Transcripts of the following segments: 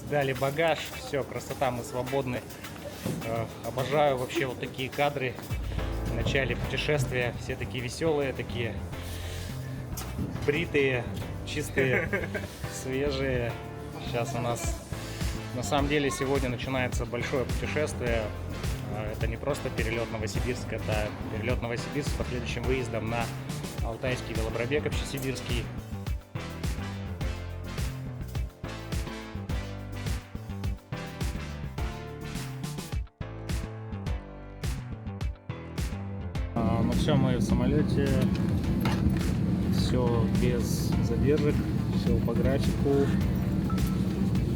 Сдали багаж, все, красота, мы свободны. Обожаю вообще вот такие кадры в начале путешествия. Все такие веселые, такие бритые, чистые, свежие. Сейчас у нас на самом деле сегодня начинается большое путешествие. Это не просто перелет Новосибирск, это перелет Новосибирск с последующим выездом на Алтайский велопробег общесибирский. Ну все, мы в самолете, все без задержек, все по графику.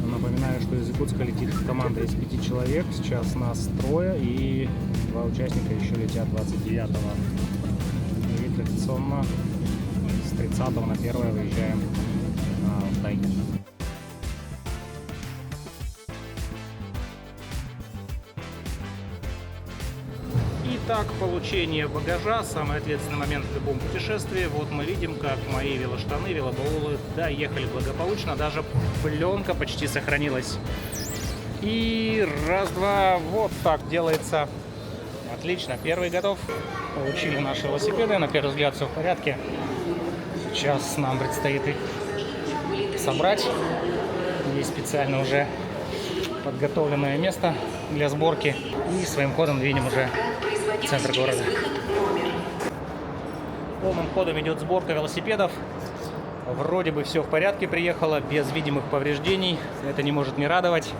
Напоминаю, что из Якутска летит команда из 5 человек, сейчас нас трое и 2 участника еще летят 29-го. И традиционно с 30-го на 1 выезжаем на Алтай. Итак, получение багажа, самый ответственный момент в любом путешествии. Вот мы видим, как мои велоштаны, велобаулы доехали благополучно, даже пленка почти сохранилась. И раз-два, вот так делается. Отлично, первый готов. Получили наши велосипеды, на первый взгляд все в порядке. Сейчас нам предстоит их собрать. Есть специально уже подготовленное место для сборки. И своим ходом двинем уже в центр города. Полным ходом идет сборка велосипедов. Вроде бы все в порядке, приехало без видимых повреждений. Это не может не радовать.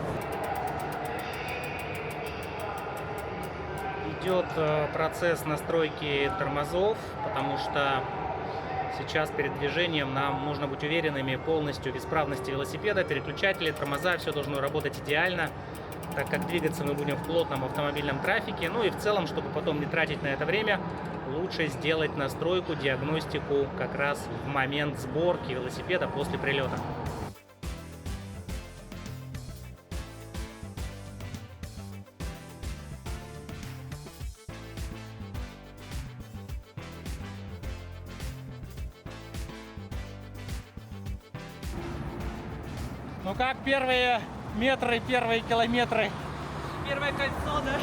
Идет процесс настройки тормозов, потому что сейчас перед движением нам нужно быть уверенными полностью в исправности велосипеда. Переключатели, тормоза, все должно работать идеально, так как двигаться мы будем в плотном автомобильном трафике. Ну и в целом, чтобы потом не тратить на это время, лучше сделать настройку, диагностику как раз в момент сборки велосипеда после прилета. Ну как первые метры, первые километры? Первое кольцо, да?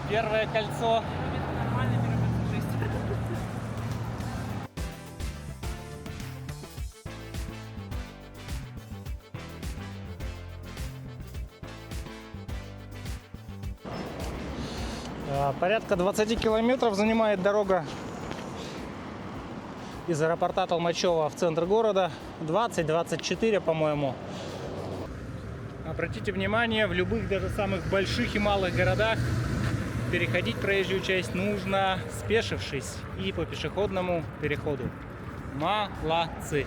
Первое кольцо. Нормально, первое кольцо 6. Порядка 20 километров занимает дорога из аэропорта Толмачева в центр города. 20-24, по-моему. Обратите внимание, в любых, даже самых больших и малых городах переходить проезжую часть нужно, спешившись, и по пешеходному переходу. Молодцы!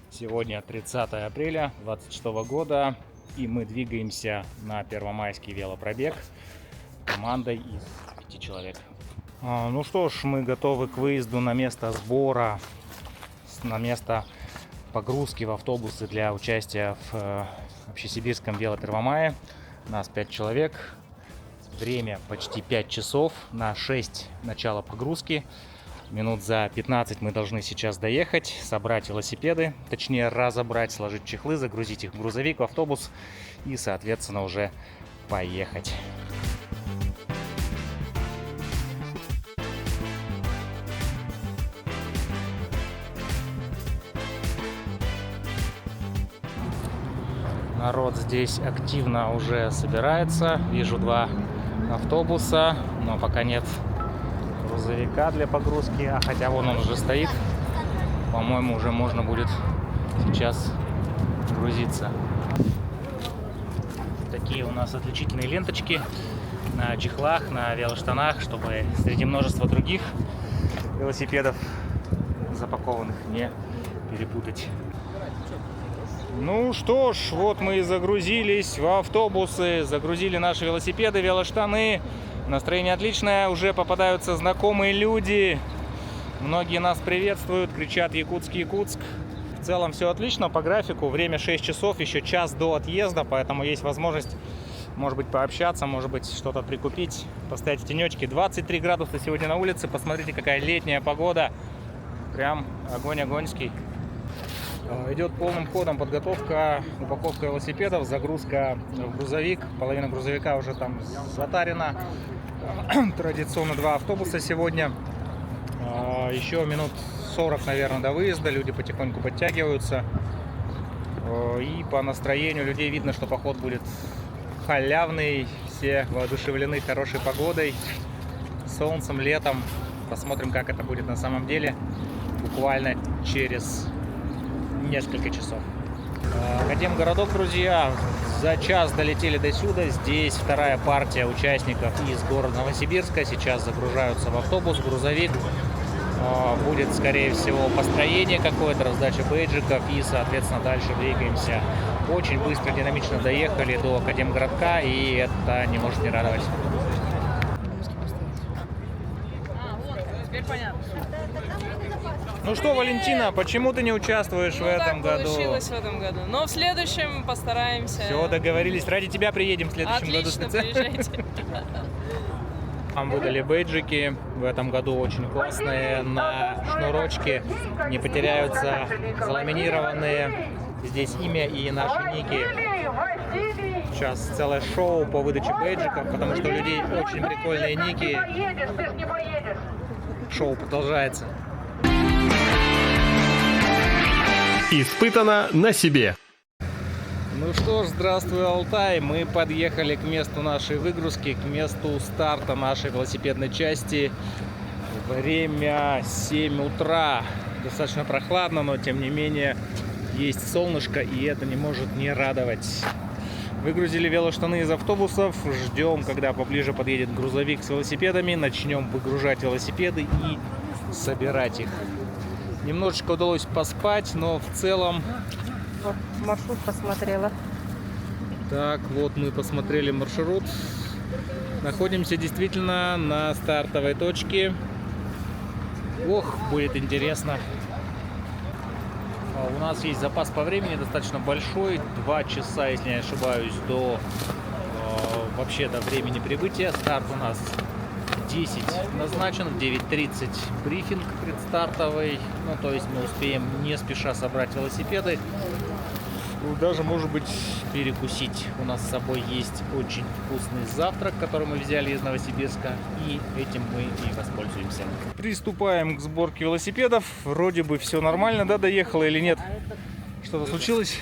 Сегодня 30 апреля 2026 года, и мы двигаемся на первомайский велопробег командой из 5 человек. Ну что ж, мы готовы к выезду на место сбора, на место погрузки в автобусы для участия в общесибирском велопервомае. Нас 5 человек, время почти 5 часов, на 6 начало погрузки. Минут за 15 мы должны сейчас доехать, собрать велосипеды, точнее разобрать, сложить чехлы, загрузить их в грузовик, в автобус и, соответственно, уже поехать. Народ здесь активно уже собирается. Вижу 2 автобуса, но пока нет грузовика для погрузки, а хотя вон он уже стоит. По-моему, уже можно будет сейчас грузиться. Такие у нас отличительные ленточки на чехлах, на велоштанах, чтобы среди множества других велосипедов запакованных не перепутать. Ну что ж, вот мы и загрузились в автобусы, загрузили наши велосипеды, велоштаны. Настроение отличное, уже попадаются знакомые люди. Многие нас приветствуют, кричат «Якутский Якутск». В целом все отлично по графику. Время 6 часов, еще час до отъезда, поэтому есть возможность Может быть, пообщаться, может быть, что-то прикупить, постоять в тенечке. 23 градуса сегодня на улице. Посмотрите, какая летняя погода. Прям огонь огоньский. Идет полным ходом подготовка, упаковка велосипедов, загрузка в грузовик. Половина грузовика уже там затарена. Традиционно 2 автобуса сегодня. Еще минут 40, наверное, до выезда. Люди потихоньку подтягиваются. И по настроению людей видно, что поход будет халявный. Все воодушевлены хорошей погодой, солнцем, летом. Посмотрим, как это будет на самом деле. Буквально через несколько часов. Академгородок, друзья, за час долетели до сюда. Здесь вторая партия участников из города Новосибирска. Сейчас загружаются в автобус, грузовик. Будет, скорее всего, построение какое-то, раздача бейджиков и, соответственно, дальше двигаемся. Очень быстро, динамично доехали до Академгородка, и это не может не радовать. Теперь понятно. Ну что, Валентина, почему ты не участвуешь в этом году? Получилось в этом году. Но в следующем постараемся. Все, договорились. Ради тебя приедем в следующем году. Отлично, приезжайте. Нам выдали бейджики. В этом году очень классные. На шнурочке не потеряются, заламинированные. Здесь имя и наши ники. Сейчас целое шоу по выдаче бейджиков, потому что у людей очень прикольные ники. Шоу продолжается. Испытано на себе. Ну что ж, здравствуй, Алтай. Мы подъехали к месту нашей выгрузки, к месту старта нашей велосипедной части. Время 7 утра. Достаточно прохладно, но тем не менее есть солнышко, и это не может не радовать. Выгрузили велоштаны из автобусов. Ждем, когда поближе подъедет грузовик с велосипедами. Начнем выгружать велосипеды и собирать их. Немножечко удалось поспать, но в целом... Вот, маршрут посмотрела. Так, вот мы посмотрели маршрут. Находимся действительно на стартовой точке. Ох, будет интересно. У нас есть запас по времени достаточно большой. 2 часа, если не ошибаюсь, до вообще до времени прибытия. Старт у нас 10 назначен, в 9:30 брифинг предстартовый. Ну, то есть мы успеем не спеша собрать велосипеды. Даже, может быть, перекусить. У нас с собой есть очень вкусный завтрак, который мы взяли из Новосибирска, и этим мы и воспользуемся. Приступаем к сборке велосипедов. Вроде бы все нормально, да, доехала или нет? Что-то случилось?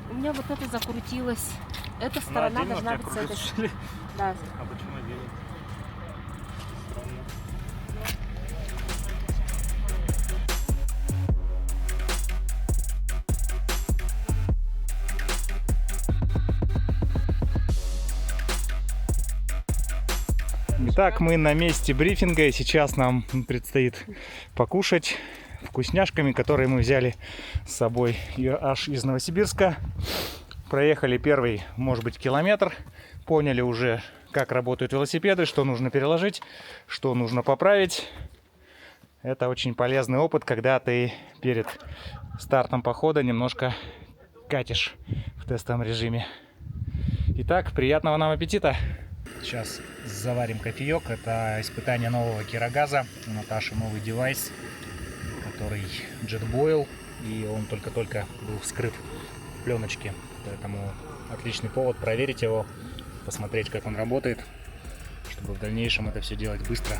У меня вот это закрутилось. Эта сторона должна быть с этой стороны. Да. А почему один? Итак, мы на месте брифинга, и сейчас нам предстоит покушать вкусняшками, которые мы взяли с собой аж из Новосибирска. Проехали первый, может быть, километр, поняли уже, как работают велосипеды, что нужно переложить, что нужно поправить. Это очень полезный опыт, когда ты перед стартом похода немножко катишь в тестовом режиме. Итак, приятного нам аппетита! Сейчас заварим кофеек. Это испытание нового кирогаза. У Наташи новый девайс, который JetBoil, и он только-только был вскрыт в пленочке. Поэтому отличный повод проверить его, посмотреть, как он работает, чтобы в дальнейшем это все делать быстро.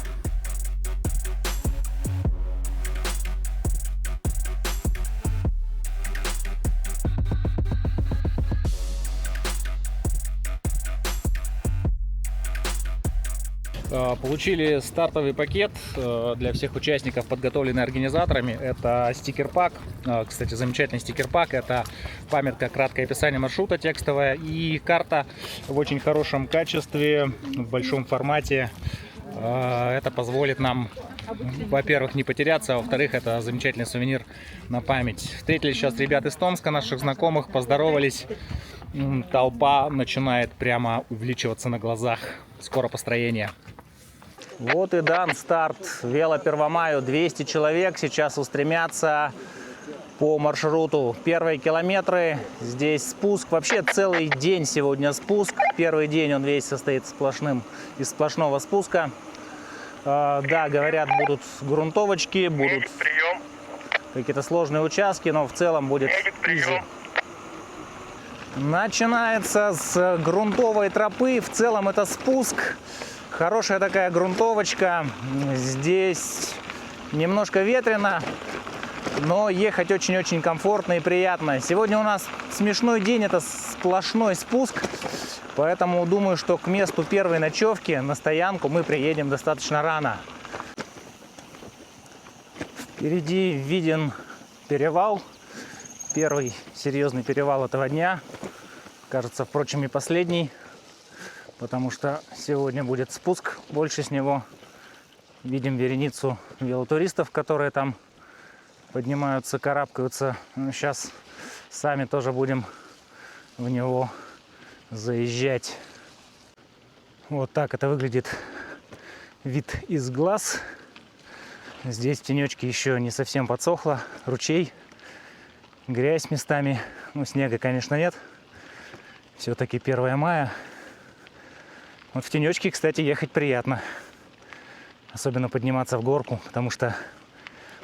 Получили стартовый пакет для всех участников, подготовленный организаторами. Это стикер-пак. Кстати, замечательный стикер-пак. Это памятка, краткое описание маршрута текстовое и карта в очень хорошем качестве, в большом формате. Это позволит нам, во-первых, не потеряться, а во-вторых, это замечательный сувенир на память. Встретили сейчас ребят из Томска, наших знакомых, поздоровались. Толпа начинает прямо увеличиваться на глазах. Скоро построение. Вот и дан старт вело Первомаю. 200 человек сейчас устремятся по маршруту. Первые километры, здесь спуск. Вообще целый день сегодня спуск. Первый день он весь состоит из сплошного спуска. Да, говорят, будут грунтовочки, будут какие-то сложные участки, но в целом будет изи. Начинается с грунтовой тропы. В целом это спуск. Хорошая такая грунтовочка. Здесь немножко ветрено, но ехать очень-очень комфортно и приятно. Сегодня у нас смешной день, это сплошной спуск. Поэтому думаю, что к месту первой ночевки на стоянку мы приедем достаточно рано. Впереди виден перевал. Первый серьезный перевал этого дня. Кажется, впрочем, и последний. Потому что сегодня будет спуск. Больше с него видим вереницу велотуристов, которые там поднимаются, карабкаются. Сейчас сами тоже будем в него заезжать. Вот так это выглядит вид из глаз. Здесь в тенечке еще не совсем подсохло. Ручей, грязь местами. Ну, снега, конечно, нет. Все-таки 1 мая. Вот в тенечке, кстати, ехать приятно. Особенно подниматься в горку, потому что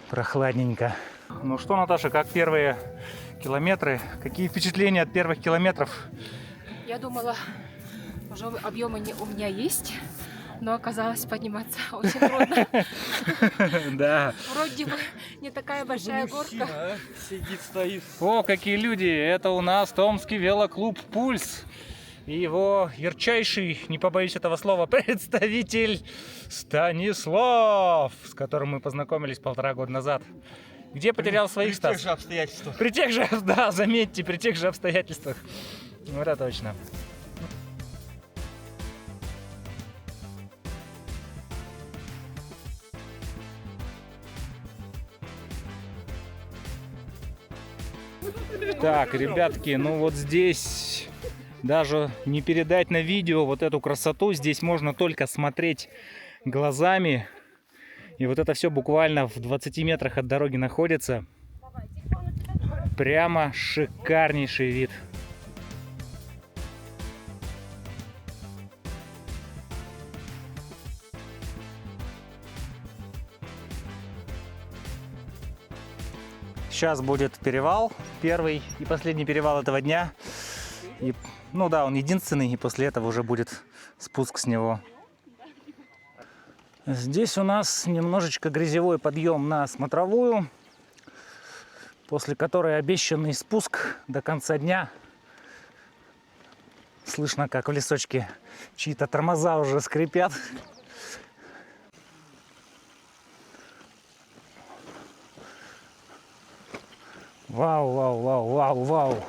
прохладненько. Ну что, Наташа, как первые километры? Какие впечатления от первых километров? Я думала, уже объемы у меня есть, но оказалось подниматься очень трудно. Да. Вроде бы не такая большая горка. Сидит, стоит. О, какие люди! Это у нас Томский велоклуб «Пульс». И его ярчайший, не побоюсь этого слова, представитель Станислав, с которым мы познакомились 1,5 года назад. Где потерял своих, Стас? При тех же обстоятельствах. При тех же, да, заметьте, при тех же обстоятельствах. Вот это точно. Так, ребятки, ну вот здесь даже не передать на видео вот эту красоту. Здесь можно только смотреть глазами. И вот это все буквально в 20 метрах от дороги находится. Прямо шикарнейший вид. Сейчас будет перевал, первый и последний перевал этого дня. И, ну да, он единственный, и после этого уже будет спуск с него. Здесь у нас немножечко грязевой подъем на смотровую, после которой обещанный спуск до конца дня. Слышно, как в лесочке чьи-то тормоза уже скрипят. Вау, вау, вау, вау, вау.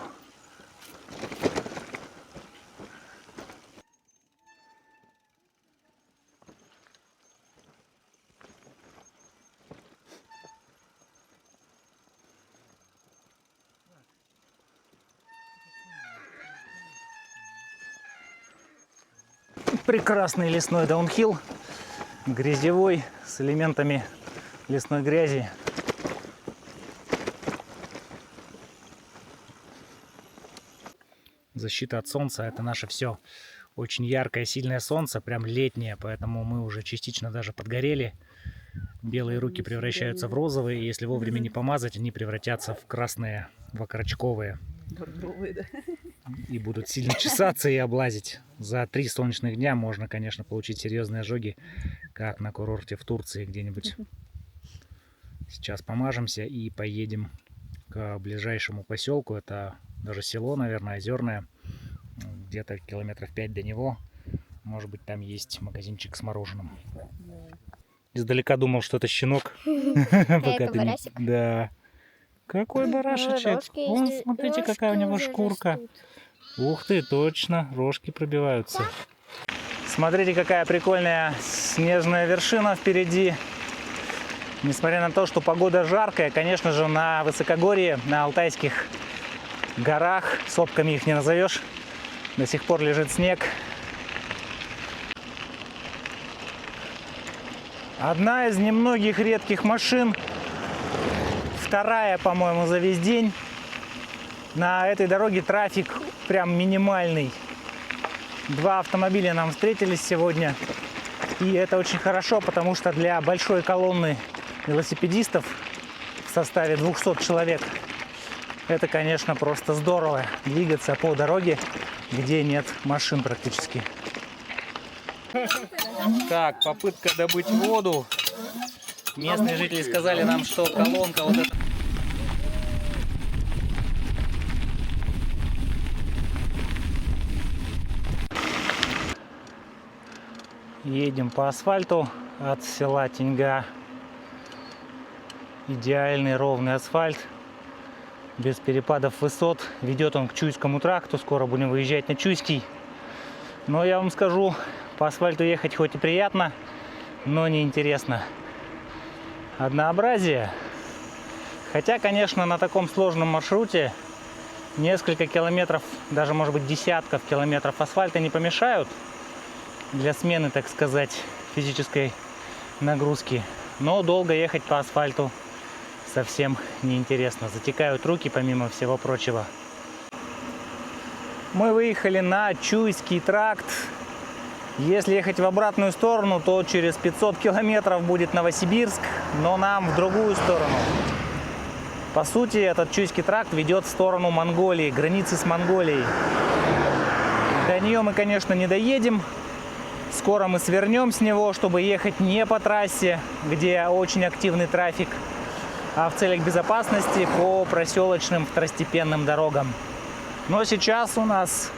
Прекрасный лесной даунхилл, грязевой, с элементами лесной грязи. Защита от солнца — это наше все. Очень яркое, сильное солнце, прям летнее, поэтому мы уже частично даже подгорели. Белые руки превращаются в розовые, если вовремя не помазать, они превратятся в красные, в окорочковые. И будут сильно чесаться и облазить. За 3 солнечных дня можно, конечно, получить серьезные ожоги, как на курорте в Турции где-нибудь. Сейчас помажемся и поедем к ближайшему поселку. Это даже село, наверное, Озерное. Где-то километров 5 до него. Может быть, там есть магазинчик с мороженым. Издалека думал, что это щенок. Да. Какой барашечек. Вон, смотрите, какая у него шкурка. Ух ты, точно, рожки пробиваются. Смотрите, какая прикольная снежная вершина впереди. Несмотря на то, что погода жаркая, конечно же, на высокогорье, на Алтайских горах, сопками их не назовешь, до сих пор лежит снег. Одна из немногих редких машин в вторая, по-моему, за весь день. На этой дороге трафик прям минимальный. 2 автомобиля нам встретились сегодня. И это очень хорошо, потому что для большой колонны велосипедистов в составе 200 человек это, конечно, просто здорово двигаться по дороге, где нет машин практически. Так, попытка добыть воду. Местные жители сказали нам, что колонка вот эта... Едем по асфальту от села Теньга. Идеальный ровный асфальт, без перепадов высот. Ведет он к Чуйскому тракту. Скоро будем выезжать на Чуйский. Но я вам скажу, по асфальту ехать хоть и приятно, но не интересно. Однообразие. Хотя, конечно, на таком сложном маршруте несколько километров, даже может быть десятков километров асфальта не помешают для смены, так сказать, физической нагрузки. Но долго ехать по асфальту совсем неинтересно. Затекают руки, помимо всего прочего. Мы выехали на Чуйский тракт. Если ехать в обратную сторону, то через 500 километров будет Новосибирск, но нам в другую сторону. По сути, этот Чуйский тракт ведет в сторону Монголии, границы с Монголией. До нее мы, конечно, не доедем. Скоро мы свернем с него, чтобы ехать не по трассе, где очень активный трафик, а в целях безопасности по проселочным второстепенным дорогам. Но сейчас у нас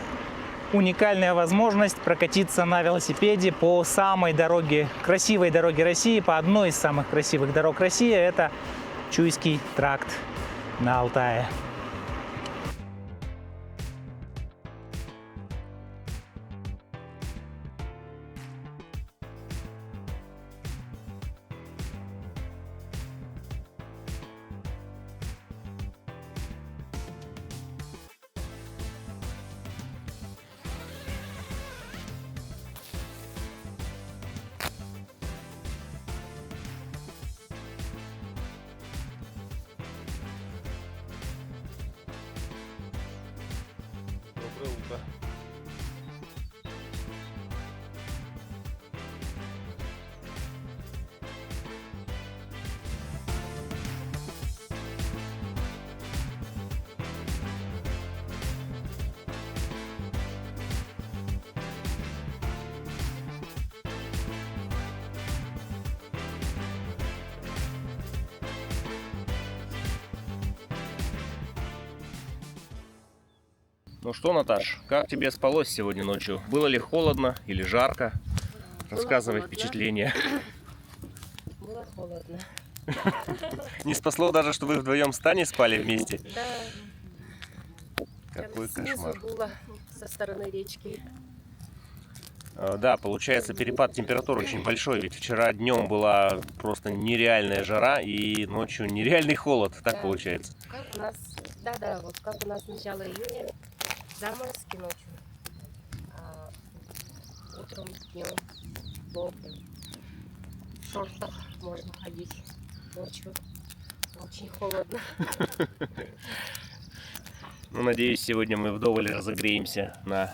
уникальная возможность прокатиться на велосипеде по самой дороге, красивой дороге России, по одной из самых красивых дорог России. Это Чуйский тракт на Алтае. Доброе утро. Ну что, Наташ, как тебе спалось сегодня ночью? Было ли холодно или жарко? Рассказывай впечатления. Было холодно. Не спасло даже, что вы вдвоем в стане спали вместе? Да. Какой Прям снизу кошмар. было со стороны речки. Да, получается, перепад температур очень большой, ведь вчера днем была просто нереальная жара и ночью нереальный холод, так Да. получается. Как у нас, да, вот как у нас начало июня, заморозки ночью, а утром, днем, теплым. В шортах можно ходить ночью. Очень холодно. Ну, надеюсь, сегодня мы вдоволь разогреемся на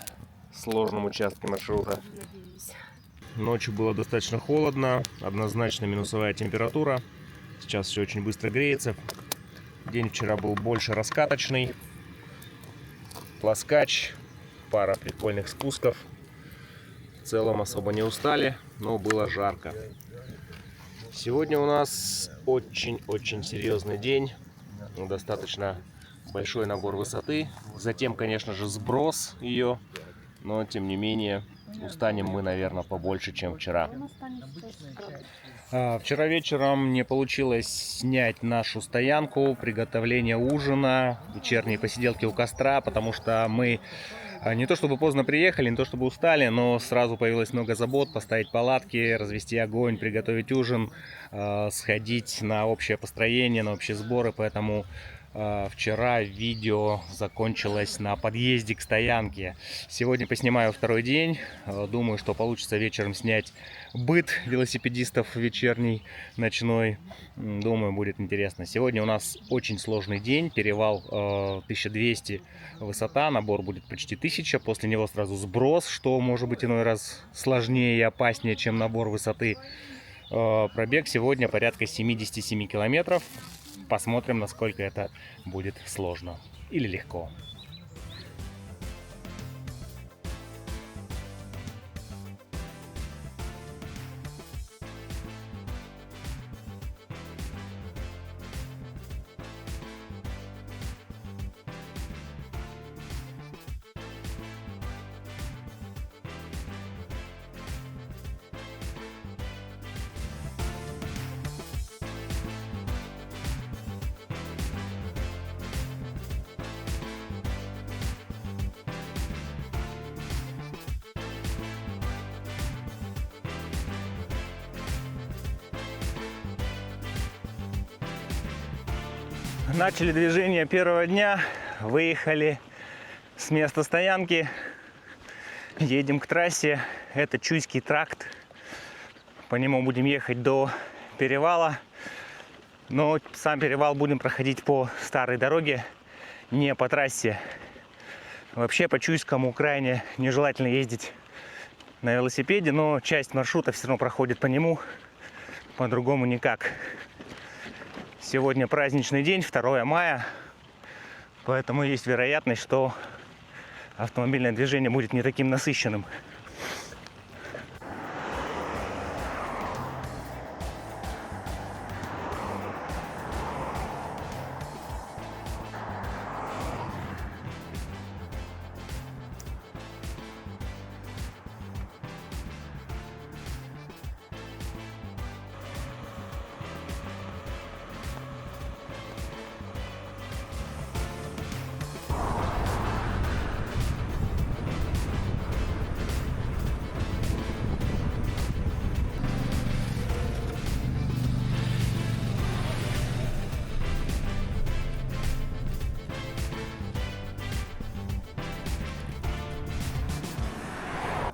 сложном участке маршрута. Надеюсь. Ночью было достаточно холодно, однозначно минусовая температура. Сейчас все очень быстро греется. День вчера был больше раскаточный. Плоскач, пара прикольных спусков. В целом особо не устали, но было жарко. Сегодня у нас очень-очень серьезный день. Достаточно большой набор высоты. Затем, конечно же, сброс ее. Но, тем не менее, устанем мы, наверное, побольше, чем вчера. Вчера вечером не получилось снять нашу стоянку, приготовление ужина, вечерние посиделки у костра, потому что мы не то чтобы поздно приехали, не то чтобы устали, но сразу появилось много забот: поставить палатки, развести огонь, приготовить ужин, сходить на общее построение, на общие сборы, поэтому Вчера видео закончилось на подъезде к стоянке. Сегодня поснимаю второй день. Думаю, что получится вечером снять быт велосипедистов вечерний, ночной. Думаю, будет интересно. Сегодня у нас очень сложный день. Перевал 1200 высота, набор будет почти 1000. После него сразу сброс, что может быть иной раз сложнее и опаснее, чем набор высоты. Пробег сегодня порядка 77 километров. Посмотрим, насколько это будет сложно или легко. Начали движение первого дня, выехали с места стоянки, едем к трассе. Это Чуйский тракт, по нему будем ехать до перевала, но сам перевал будем проходить по старой дороге, не по трассе. Вообще по Чуйскому крайне нежелательно ездить на велосипеде, но часть маршрута все равно проходит по нему, по-другому никак. Сегодня праздничный день, 2 мая, поэтому есть вероятность, что автомобильное движение будет не таким насыщенным.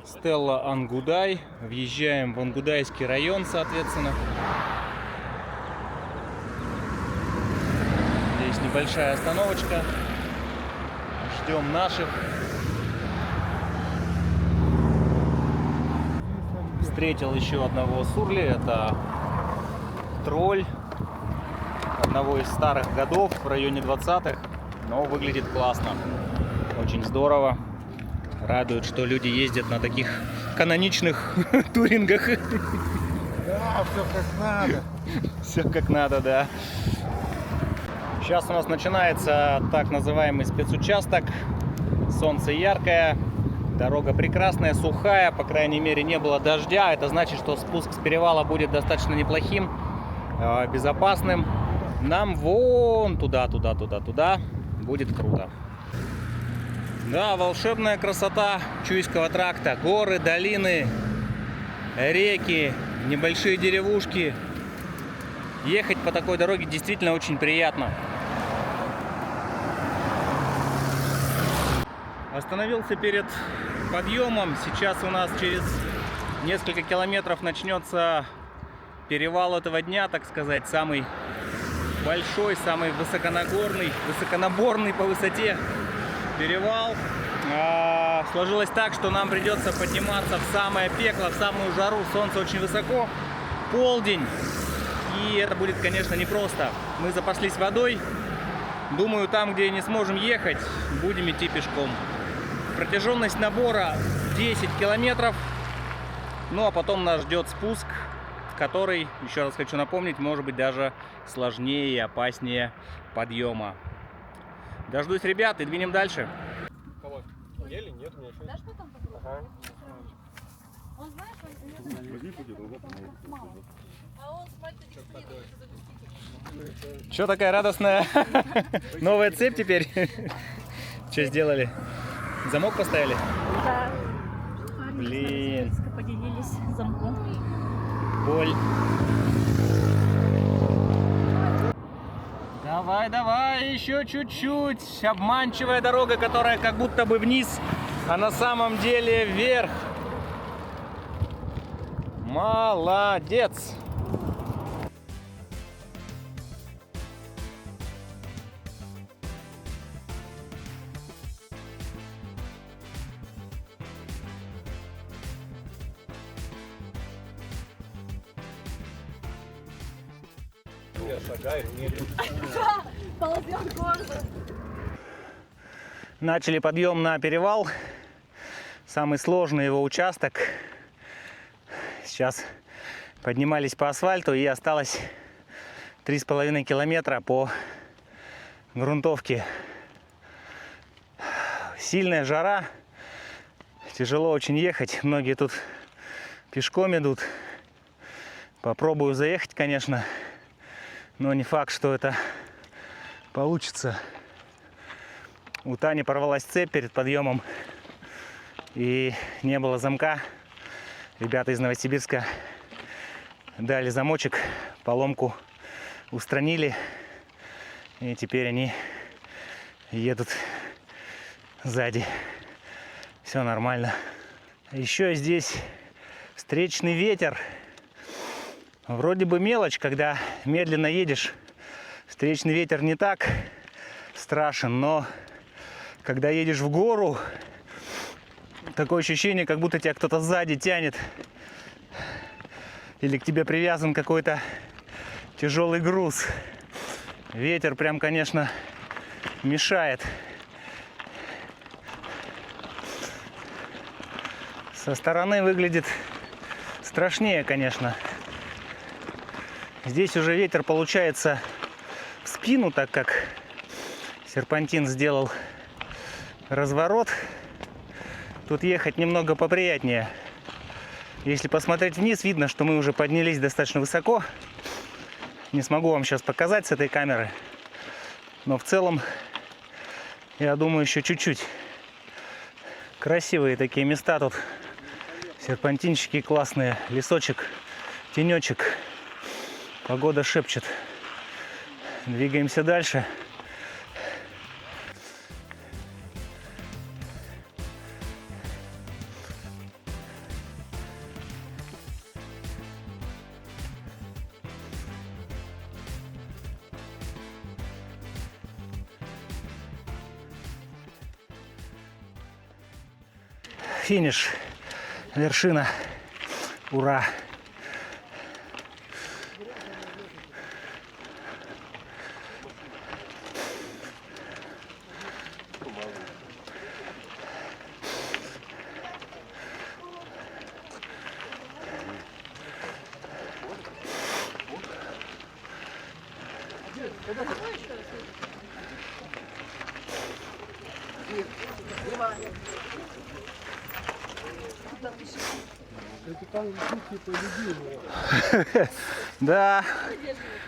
Стелла Ангудай. Въезжаем в Ангудайский район, соответственно. Здесь небольшая остановочка. Ждем наших. Встретил еще одного Сурли. Это тролль одного из старых годов, в районе 20-х. Но выглядит классно. Очень здорово. Радует, что люди ездят на таких каноничных турингах. Да, все как надо. Все как надо, да. Сейчас у нас начинается так называемый спецучасток. Солнце яркое, дорога прекрасная, сухая, по крайней мере не было дождя. Это значит, что спуск с перевала будет достаточно неплохим, безопасным. Нам вон туда будет круто. Да, волшебная красота Чуйского тракта. Горы, долины, реки, небольшие деревушки. Ехать по такой дороге действительно очень приятно. Остановился перед подъемом. Сейчас у нас через несколько километров начнется перевал этого дня, так сказать. Самый большой, самый высоконаборный по высоте перевал. Сложилось так, что нам придется подниматься в самое пекло, в самую жару. Солнце очень высоко, полдень, и это будет, конечно, непросто. Мы запаслись водой. Думаю, там, где не сможем ехать, будем идти пешком. Протяженность набора 10 километров. Ну а потом нас ждет спуск, который, еще раз хочу напомнить, может быть даже сложнее и опаснее подъема. Дождусь ребят и двинем дальше. Кого? Ели? Нет, у меня еще есть. Ага. Он знает, Что такая радостная? Новая цепь теперь? Что сделали? Замок поставили? Да. Блин. Поделились замком. Боль. Да, Давай, давай, еще чуть-чуть. Обманчивая дорога, которая как будто бы вниз, а на самом деле вверх. Молодец. Начали подъем на перевал. Самый сложный его участок. Сейчас поднимались по асфальту, и осталось 3,5 километра по грунтовке. Сильная жара. Тяжело очень ехать. Многие тут пешком идут. Попробую заехать, конечно. Но не факт, что это получится. У Тани порвалась цепь перед подъемом. И не было замка. Ребята из Новосибирска дали замочек. Поломку устранили. И теперь они едут сзади. Все нормально. Еще здесь встречный ветер. Вроде бы мелочь, когда медленно едешь. Встречный ветер не так страшен, но когда едешь в гору, такое ощущение, как будто тебя кто-то сзади тянет. Или к тебе привязан какой-то тяжелый груз. Ветер прям, конечно, мешает. Со стороны выглядит страшнее, конечно. Здесь уже ветер получается в спину, так как серпантин сделал разворот. Тут ехать немного поприятнее. Если посмотреть вниз, видно, что мы уже поднялись достаточно высоко. Не смогу вам сейчас показать с этой камеры. Но в целом, я думаю, еще чуть-чуть. Красивые такие места тут. Серпантинчики классные. Лесочек, тенечек. Погода шепчет. Двигаемся дальше. Финиш. Вершина. Ура! Да.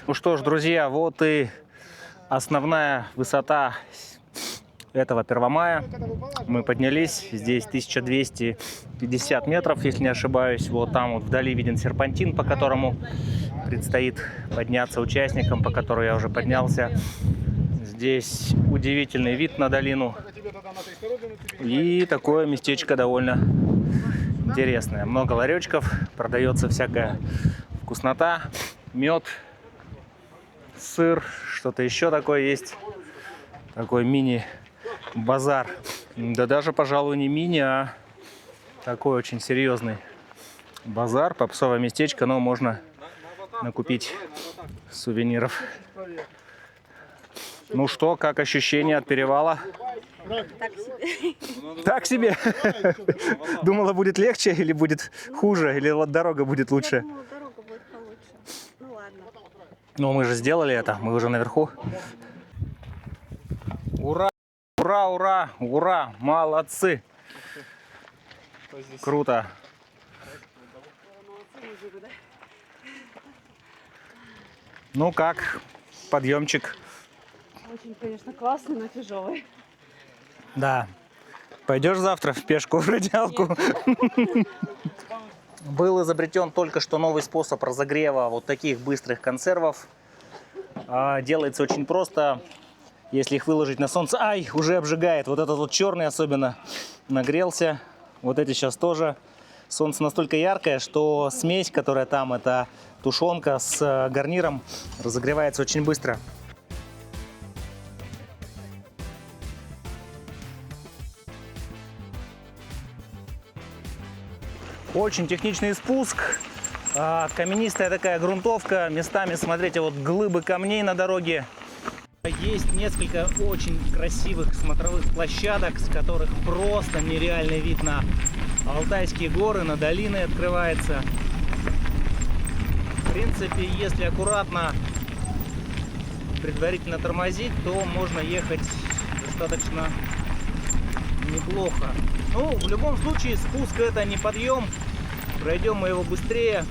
Ну что ж, друзья, вот и основная высота этого Первомая. Мы поднялись. Здесь 1250 метров, если не ошибаюсь. Вот там вот вдали виден серпантин, по которому предстоит подняться участникам, по которому я уже поднялся. Здесь удивительный вид на долину. И такое местечко довольно интересное. Много ларечков, продается всякая вкуснота, мед, сыр, что-то еще такое есть. Такой мини-базар. Да даже, пожалуй, не мини, а такой очень серьезный базар. Попсовое местечко, но можно накупить сувениров. Ну что, как ощущения от перевала? Так себе. Так себе? Думала, будет легче или будет хуже, или вот дорога будет лучше? Я думала, дорога будет получше. Ну ладно. Но мы же сделали это, мы уже наверху. Ура! Ура, ура, ура! Молодцы! Круто! Ну как, подъемчик? Очень, конечно, классный, но тяжелый. Да. Пойдешь завтра в пешку в раздялку? Был изобретен только что новый способ разогрева вот таких быстрых консервов. делается очень просто, если их выложить на солнце. Ай, уже обжигает. Вот этот вот черный особенно нагрелся. Вот эти сейчас тоже. Солнце настолько яркое, что смесь, которая там, это тушенка с гарниром, разогревается очень быстро. Очень техничный спуск. Каменистая такая грунтовка. Местами, смотрите, вот глыбы камней на дороге. Есть несколько очень красивых смотровых площадок, с которых просто нереальный вид на Алтайские горы, на долины открывается. В принципе, если аккуратно предварительно тормозить, то можно ехать достаточно неплохо. Ну, в любом случае, спуск это не подъем. Пройдем мы его быстрее.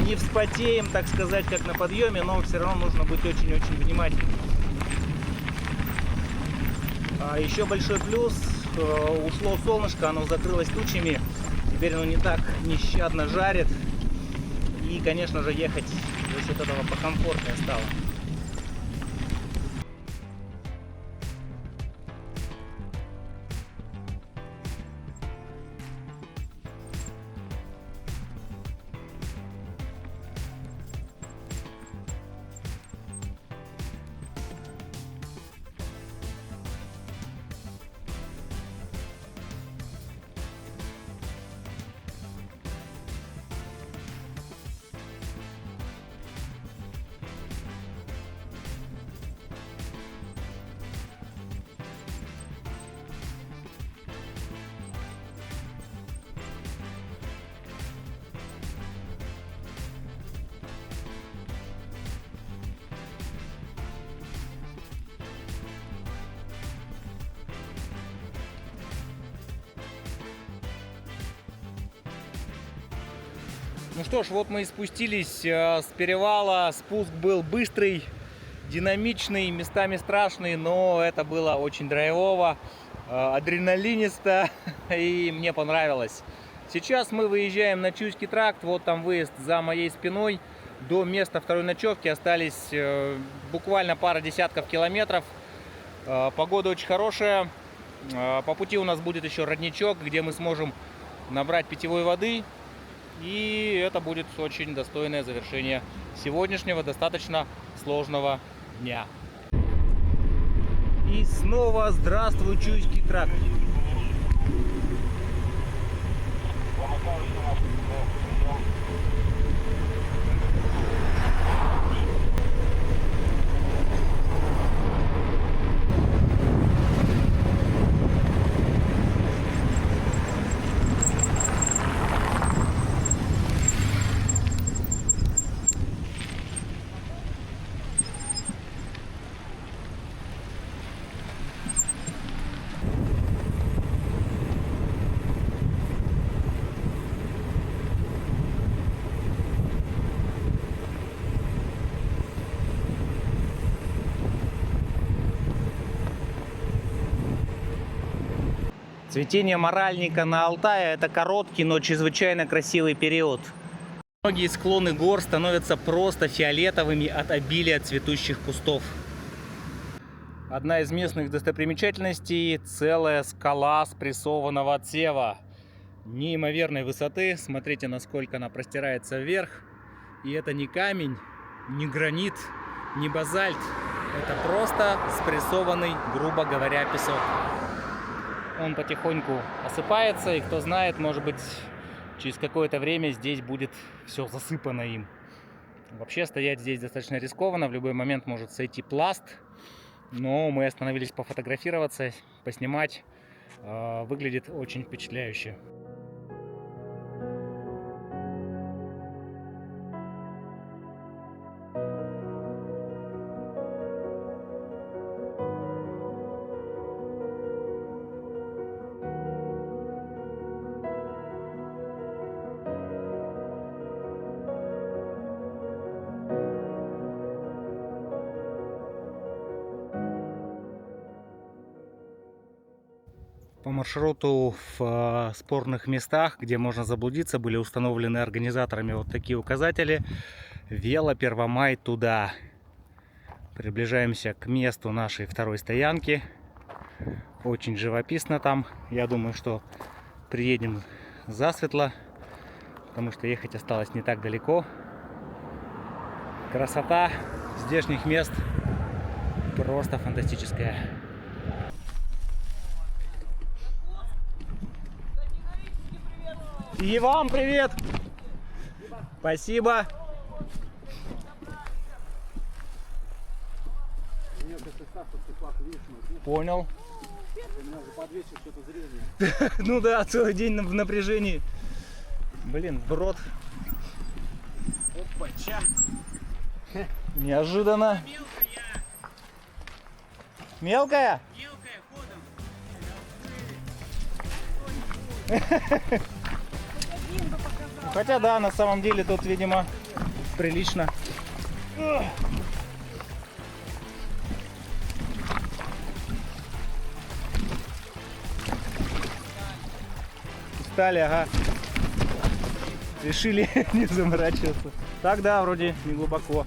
Не вспотеем, так сказать, как на подъеме, но все равно нужно быть очень-очень внимательным. А еще большой плюс, ушло солнышко, оно закрылось тучами, теперь оно не так нещадно жарит, и, конечно же, ехать за счет этого покомфортнее стало. Ну что ж, вот мы и спустились с перевала. Спуск был быстрый, динамичный, местами страшный, но это было очень драйвово, адреналинисто, и мне понравилось. Сейчас мы выезжаем на Чуйский тракт, вот там выезд за моей спиной. До места второй ночевки остались буквально пара десятков километров. Погода очень хорошая. По пути у нас будет еще родничок, где мы сможем набрать питьевой воды. И это будет очень достойное завершение сегодняшнего достаточно сложного дня. И снова здравствуй, Чуйский тракт. Цветение моральника на Алтае – это короткий, но чрезвычайно красивый период. Многие склоны гор становятся просто фиолетовыми от обилия цветущих кустов. Одна из местных достопримечательностей – целая скала спрессованного отсева. Неимоверной высоты, смотрите, насколько она простирается вверх. И это не камень, не гранит, не базальт. Это просто спрессованный, грубо говоря, песок. Он потихоньку осыпается, и кто знает, может быть, через какое-то время здесь будет все засыпано им. Вообще стоять здесь достаточно рискованно, в любой момент может сойти пласт, но мы остановились пофотографироваться, поснимать. Выглядит очень впечатляюще. По маршруту в спорных местах, где можно заблудиться, были установлены организаторами вот такие указатели: вело Первомай туда. Приближаемся к месту нашей второй стоянки. Очень живописно там. Я думаю, что приедем засветло, потому что ехать осталось не так далеко. Красота здешних мест просто фантастическая. И вам привет! Спасибо! Понял. Ну да, целый день в напряжении. Блин, брод. Опача. Неожиданно. Мелкая? Хотя да, на самом деле тут, видимо, прилично. Устали, ага. Решили не заморачиваться. Так, да, вроде не глубоко.